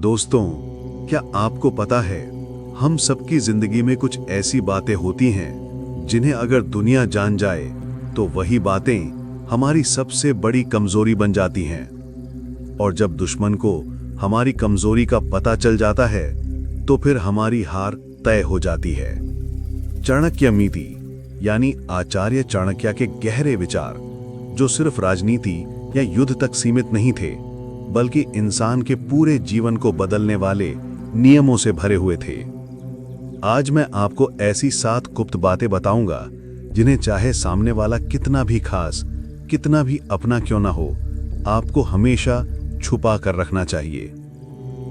दोस्तों, क्या आपको पता है हम सबकी जिंदगी में कुछ ऐसी बातें होती हैं जिन्हें अगर दुनिया जान जाए तो वही बातें हमारी सबसे बड़ी कमजोरी बन जाती हैं। और जब दुश्मन को हमारी कमजोरी का पता चल जाता है तो फिर हमारी हार तय हो जाती है। चाणक्य नीति यानी आचार्य चाणक्य के गहरे विचार, जो सिर्फ राजनीति या युद्ध तक सीमित नहीं थे बल्कि इंसान के पूरे जीवन को बदलने वाले नियमों से भरे हुए थे। आज मैं आपको ऐसी 7 गुप्त बातें बताऊंगा जिन्हें चाहे सामने वाला कितना भी खास, कितना भी अपना क्यों ना हो, आपको हमेशा छुपा कर रखना चाहिए,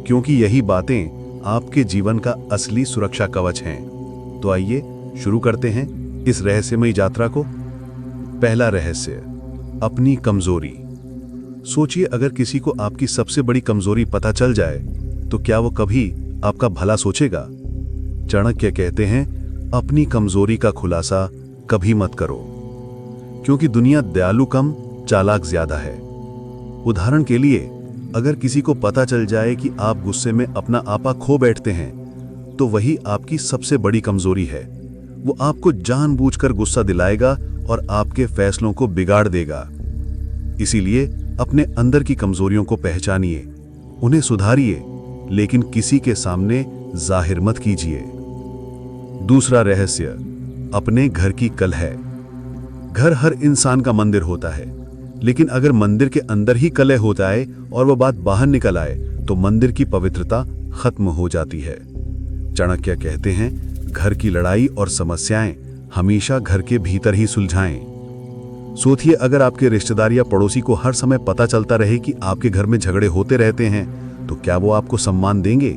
क्योंकि यही बातें आपके जीवन का असली सुरक्षा कवच हैं। तो आइए शुरू करते हैं इस रहस्यमयी यात्रा को। पहला रहस्य, अपनी कमजोरी। सोचिए, अगर किसी को आपकी सबसे बड़ी कमजोरी पता चल जाए तो क्या वो कभी आपका भला सोचेगा? चाणक्य कहते हैं, अपनी कमजोरी का खुलासा कभी मत करो, क्योंकि दुनिया दयालु कम, चालाक ज्यादा है। उदाहरण के लिए, अगर किसी को पता चल जाए कि आप गुस्से में अपना आपा खो बैठते हैं तो वही आपकी सबसे बड़ी कमजोरी है। वो आपको जानबूझकर गुस्सा दिलाएगा और आपके फैसलों को बिगाड़ देगा। इसीलिए अपने अंदर की कमजोरियों को पहचानिए, उन्हें सुधारिए, लेकिन किसी के सामने जाहिर मत कीजिए। दूसरा रहस्य, अपने घर की कलह। घर हर इंसान का मंदिर होता है, लेकिन अगर मंदिर के अंदर ही कलह हो जाए और वह बात बाहर निकल आए तो मंदिर की पवित्रता खत्म हो जाती है। चाणक्य कहते हैं, घर की लड़ाई और समस्याएं हमेशा घर के भीतर ही सुलझाएं। सोचिए, अगर आपके रिश्तेदार या पड़ोसी को हर समय पता चलता रहे कि आपके घर में झगड़े होते रहते हैं तो क्या वो आपको सम्मान देंगे?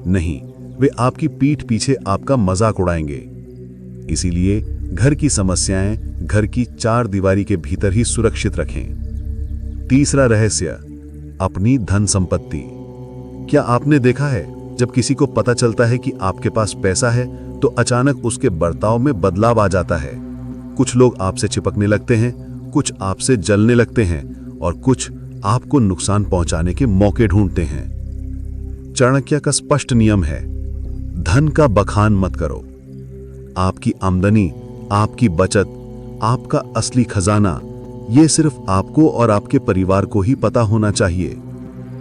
नहीं, वे आपकी पीठ पीछे आपका मजाक उड़ाएंगे। इसीलिए घर की समस्याएं घर की 4 दीवारी के भीतर ही सुरक्षित रखें। तीसरा रहस्य, अपनी धन संपत्ति। क्या आपने देखा है, जब किसी को पता चलता है कि आपके पास पैसा है तो अचानक उसके बर्ताव में बदलाव आ जाता है। कुछ लोग आपसे चिपकने लगते हैं, कुछ आपसे जलने लगते हैं और कुछ आपको नुकसान पहुंचाने के मौके ढूंढते हैं। चाणक्य का स्पष्ट नियम है, धन का बखान मत करो। आपकी आमदनी, आपकी बचत, आपका असली खजाना, यह सिर्फ आपको और आपके परिवार को ही पता होना चाहिए,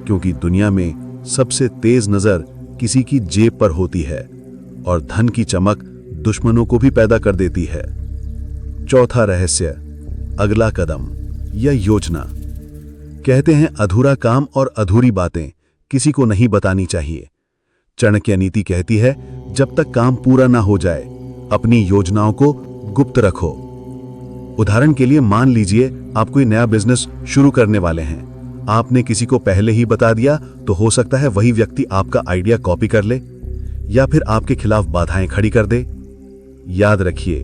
क्योंकि दुनिया में सबसे तेज नजर किसी की जेब पर होती है और धन की चमक दुश्मनों को भी पैदा कर देती है। चौथा रहस्य, अगला कदम या योजना। कहते हैं, अधूरा काम और अधूरी बातें किसी को नहीं बतानी चाहिए। चाणक्य नीति कहती है, जब तक काम पूरा ना हो जाए अपनी योजनाओं को गुप्त रखो। उदाहरण के लिए, मान लीजिए आप कोई नया बिजनेस शुरू करने वाले हैं। आपने किसी को पहले ही बता दिया तो हो सकता है वही व्यक्ति आपका आइडिया कॉपी कर ले या फिर आपके खिलाफ बाधाएं खड़ी कर दे। याद रखिए,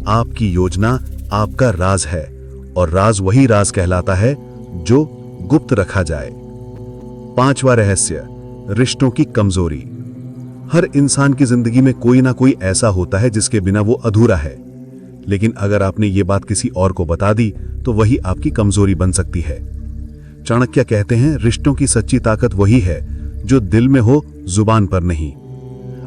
आपकी योजना आपका राज है और राज वही राज कहलाता है जो गुप्त रखा जाए। पांचवा रहस्य, रिश्तों की कमजोरी। हर इंसान की जिंदगी में कोई ना कोई ऐसा होता है जिसके बिना वो अधूरा है, लेकिन अगर आपने ये बात किसी और को बता दी तो वही आपकी कमजोरी बन सकती है। चाणक्य कहते हैं, रिश्तों की सच्ची ताकत वही है जो दिल में हो, जुबान पर नहीं।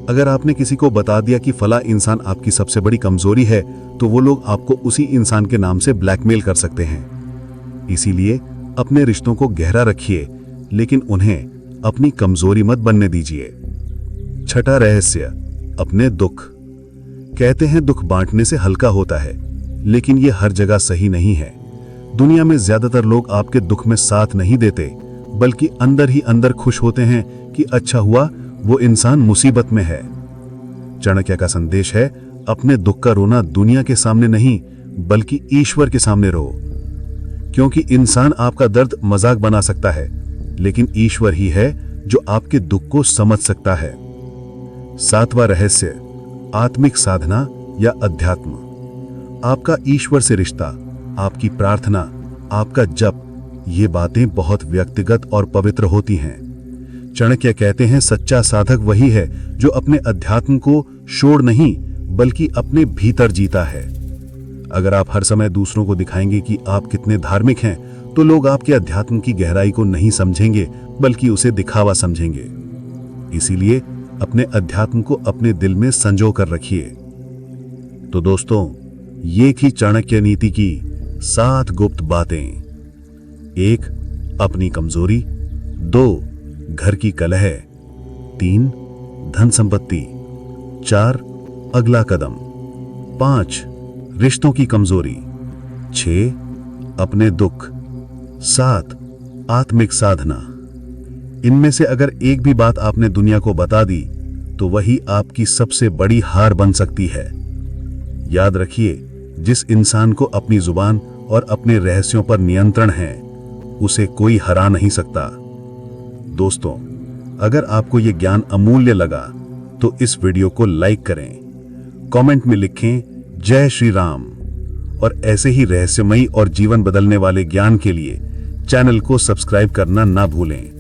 अगर आपने किसी को बता दिया कि फला इंसान आपकी सबसे बड़ी कमजोरी है तो वो लोग आपको उसी इंसान के नाम से ब्लैकमेल कर सकते हैं। इसीलिए अपने रिश्तों को गहरा रखिए, लेकिन उन्हें अपनी कमजोरी मत बनने दीजिए। छठा रहस्य, अपने दुख। कहते हैं, दुख बांटने से हल्का होता है, लेकिन ये हर जगह सही नहीं है। दुनिया में ज्यादातर लोग आपके दुख में साथ नहीं देते, बल्कि अंदर ही अंदर खुश होते हैं कि अच्छा हुआ वो इंसान मुसीबत में है। चाणक्य का संदेश है, अपने दुख का रोना दुनिया के सामने नहीं बल्कि ईश्वर के सामने रो, क्योंकि इंसान आपका दर्द मजाक बना सकता है, लेकिन ईश्वर ही है जो आपके दुख को समझ सकता है। सातवां रहस्य, आत्मिक साधना या अध्यात्म। आपका ईश्वर से रिश्ता, आपकी प्रार्थना, आपका जप, ये बातें बहुत व्यक्तिगत और पवित्र होती हैं। चाणक्य कहते हैं, सच्चा साधक वही है जो अपने अध्यात्म को शोर नहीं बल्कि अपने भीतर जीता है। अगर आप हर समय दूसरों को दिखाएंगे कि आप कितने धार्मिक हैं तो लोग आपके अध्यात्म की गहराई को नहीं समझेंगे बल्कि उसे दिखावा समझेंगे। इसीलिए अपने अध्यात्म को अपने दिल में संजो कर रखिए। तो दोस्तों, ये थी चाणक्य नीति की 7 गुप्त बातें। 1. अपनी कमजोरी। 2. घर की कलह। 3. धन संपत्ति। 4. अगला कदम। 5. रिश्तों की कमजोरी। 6. अपने दुख। 7. आत्मिक साधना। इनमें से अगर एक भी बात आपने दुनिया को बता दी तो वही आपकी सबसे बड़ी हार बन सकती है। याद रखिए, जिस इंसान को अपनी जुबान और अपने रहस्यों पर नियंत्रण है, उसे कोई हरा नहीं सकता। दोस्तों, अगर आपको यह ज्ञान अमूल्य लगा तो इस वीडियो को लाइक करें, कमेंट में लिखें जय श्री राम, और ऐसे ही रहस्यमयी और जीवन बदलने वाले ज्ञान के लिए चैनल को सब्सक्राइब करना ना भूलें।